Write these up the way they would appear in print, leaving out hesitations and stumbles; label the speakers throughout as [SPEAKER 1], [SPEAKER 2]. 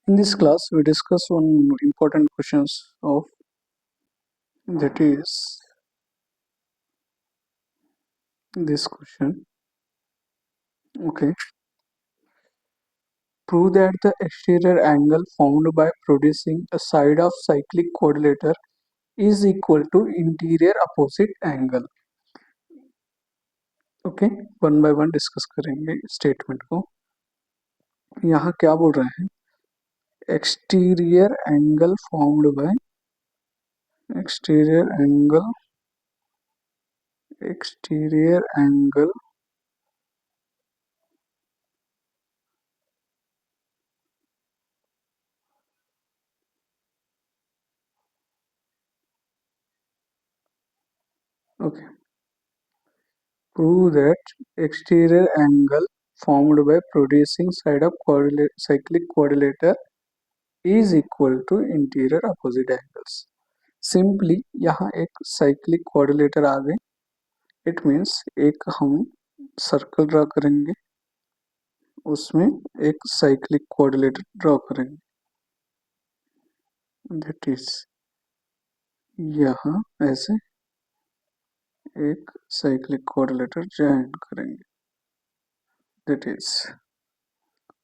[SPEAKER 1] In this class, we discuss one important questions of that is this question. Okay, prove that the exterior angle formed by producing a side of cyclic quadrilateral is equal to interior opposite angle. Okay, one by one discuss करेंगे statement को. यहाँ क्या बोल रहे हैं? Exterior angle formed by exterior angle okay, prove that exterior angle formed by producing side of cyclic quadrilateral is equal to interior opposite angles. Simply यहाँ एक cyclic quadrilateral आ गए. इट मीन्स एक हम सर्कल ड्रॉ करेंगे, उसमें एक cyclic quadrilateral draw करेंगे. That is यहाँ ऐसे एक साइक्लिक क्वाड्रिलेटर ज्वाइन करेंगे. दैट इज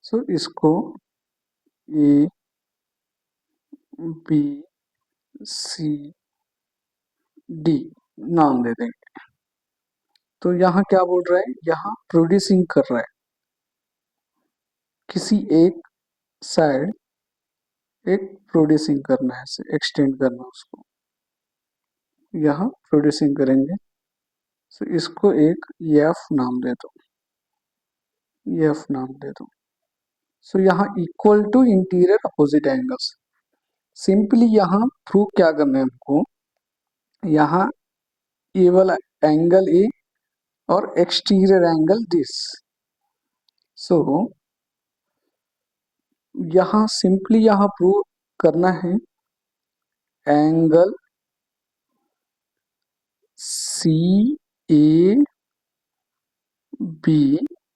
[SPEAKER 1] सो इसको ए बी सी डी नाम दे देंगे. तो यहाँ क्या बोल रहा है? यहाँ प्रोड्यूसिंग कर रहा है, किसी एक साइड एक प्रोड्यूसिंग करना है, एक्सटेंड करना उसको. यहाँ प्रोड्यूसिंग करेंगे, तो इसको एक एफ नाम दे दो, एफ नाम दे दो. सो यहाँ equal to interior opposite angles. Simply यहाँ प्रूव क्या करना है हमको? यहाँ ये वाला एंगल ए और एक्सटीरियर एंगल दिस. सो यहाँ सिंपली यहाँ प्रूव करना है angle C A B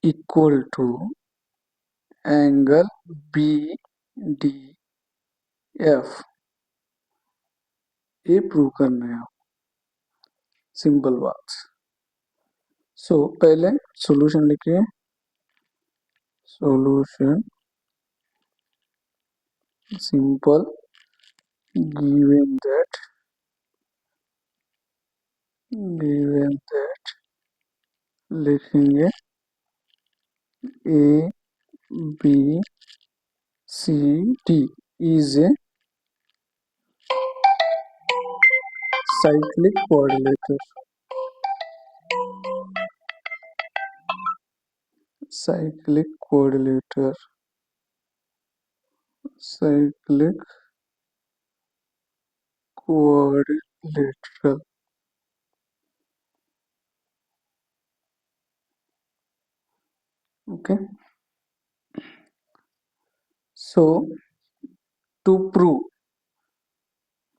[SPEAKER 1] equal to angle B D F. ये प्रूव करना है. सिंपल बात. सो पहले सॉल्यूशन लिखिए. सॉल्यूशन सिंपल given that लिखेंगे A B C D is a cyclic coordinator. Cyclic coordinator cyclic coordinator. Okay, so to prove,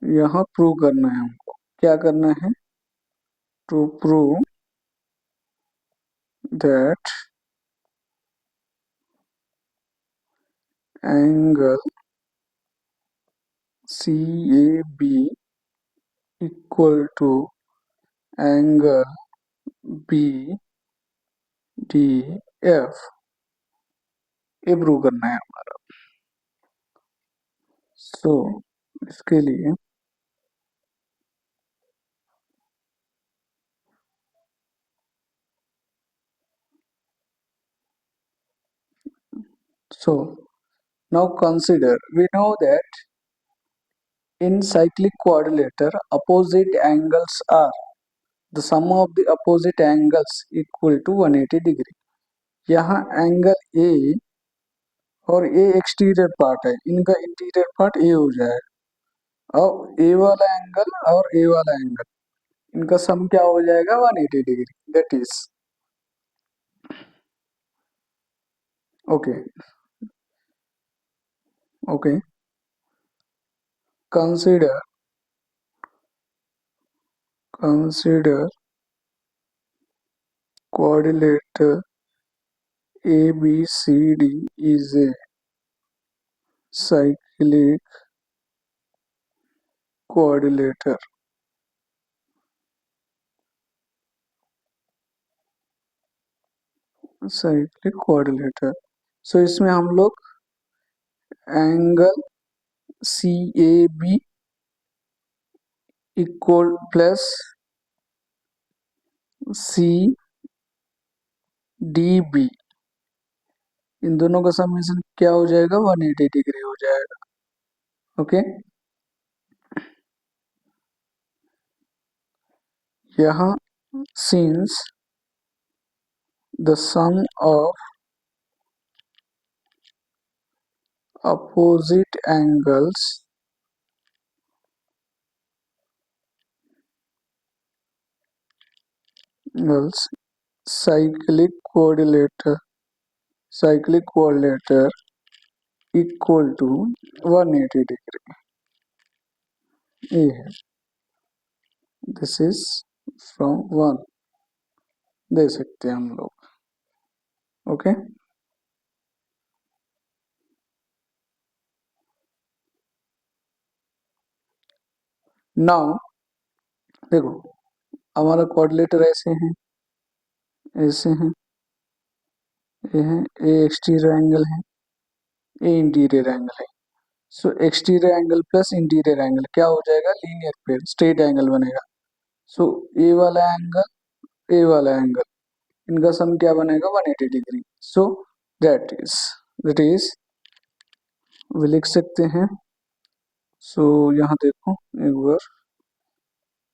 [SPEAKER 1] यहाँ prove करना है हमको. क्या करना है? To prove that angle C A B equal to angle B D F. ये prove करना है हमारा. सो इसके लिए so now consider, we know that in cyclic quadrilateral opposite angles are the sum of the opposite angles equal to 180 degree. यहाँ angle A और ए exterior part है, इनका इंटीरियर पार्ट ए हो जाएगा, और ए वाला एंगल और ए वाला एंगल इनका सम क्या हो जाएगा? 180 degree. That is okay. Okay, consider quadrilateral ABCD is a cyclic quadrilateral, cyclic quadrilateral. So इसमें हम लोग angle C A B equal plus C D B, इन दोनों का समेशन क्या हो जाएगा, 180 डिग्री हो जाएगा। ओके, यहाँ since the sum of opposite angles cyclic quadrilateral equal to 180 degree, ये है, दिस इज फ्रॉम 1 दे सकते हैं हम लोग। ओके, नाउ देखो हमारा क्वाड्रिलेटर ऐसे हैं, ऐसे हैं, ये है, ए एक्सटीरियर एंगल है, ए इंटीरियर एंगल है। So exterior angle plus interior angle क्या हो जाएगा, लीनियर पेयर, स्ट्रेट एंगल बनेगा। सो ए वाला एंगल, ए वाला एंगल, इनका सम क्या बनेगा, 180 degree. So that is way लिख सकते हैं। सो यहाँ देखो एक बार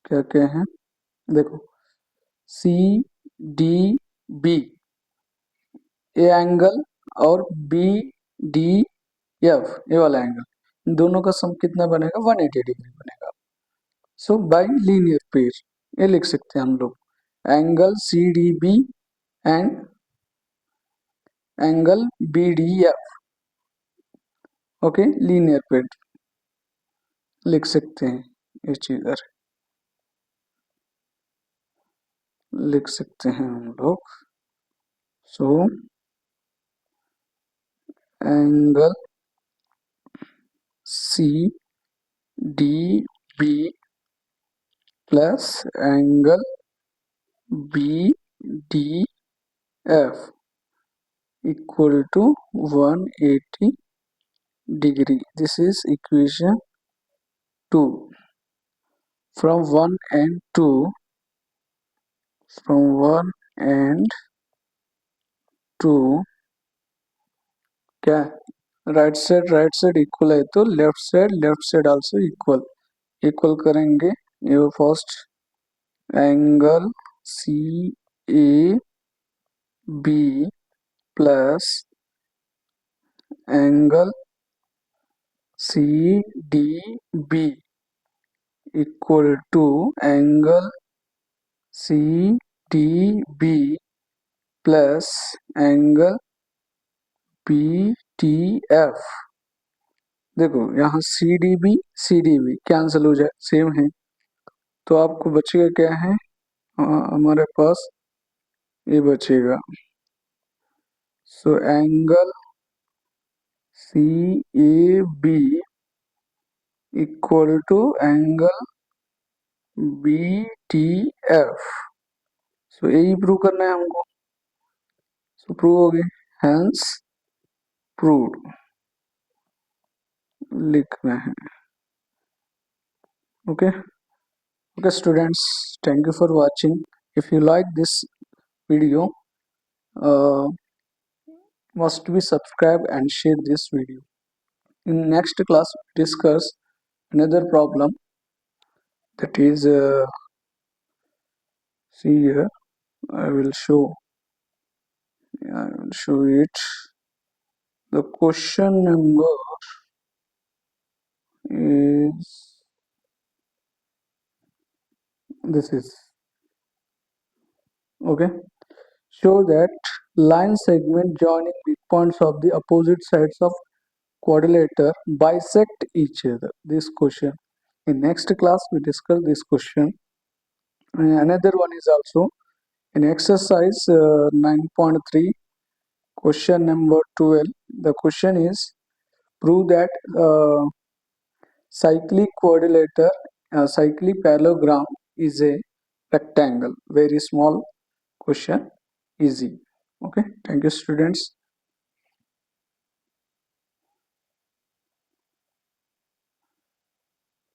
[SPEAKER 1] क्या क्या है, देखो C D B A angle और बी डी एफ ये वाला एंगल, इन दोनों का सम कितना बनेगा, 180 डिग्री बनेगा। सो बाय लीनियर पेयर ये लिख सकते हैं हम लोग, angle C D B and angle B D F. Okay, linear pair लिख सकते हैं, ये चीज लिख सकते हैं हम लोग। So angle C D B plus angle B D F equal to 180 degree. This is equation 2 from 1 and 2, from 1 and 2 क्या, राइट साइड इक्वल है तो left side also equal, equal करेंगे। ये first angle C A B plus angle C D B equal to angle C D B plus angle P T F. देखो यहाँ सी D B cancel हो जाए, same है, तो आपको बचेगा क्या है, हमारे पास ये बचेगा। So angle C A B equal to angle B T F. So यही प्रूव करना है हमको। सो प्रूव हो गए, हेंस प्रूव्ड लिखना है। Okay okay students, thank you for watching. If you like this video, must be subscribe and share this video. In next class we discuss another problem, that is see here, I will show it. The question number is this is okay. Show that line segment joining midpoints of the opposite sides of quadrilateral bisect each other. This question. In next class we discuss this question. Another one is also in exercise 9.3 question number 12. The question is prove that cyclic quadrilateral cyclic parallelogram is a rectangle. Very small question, easy. Okay, thank you students.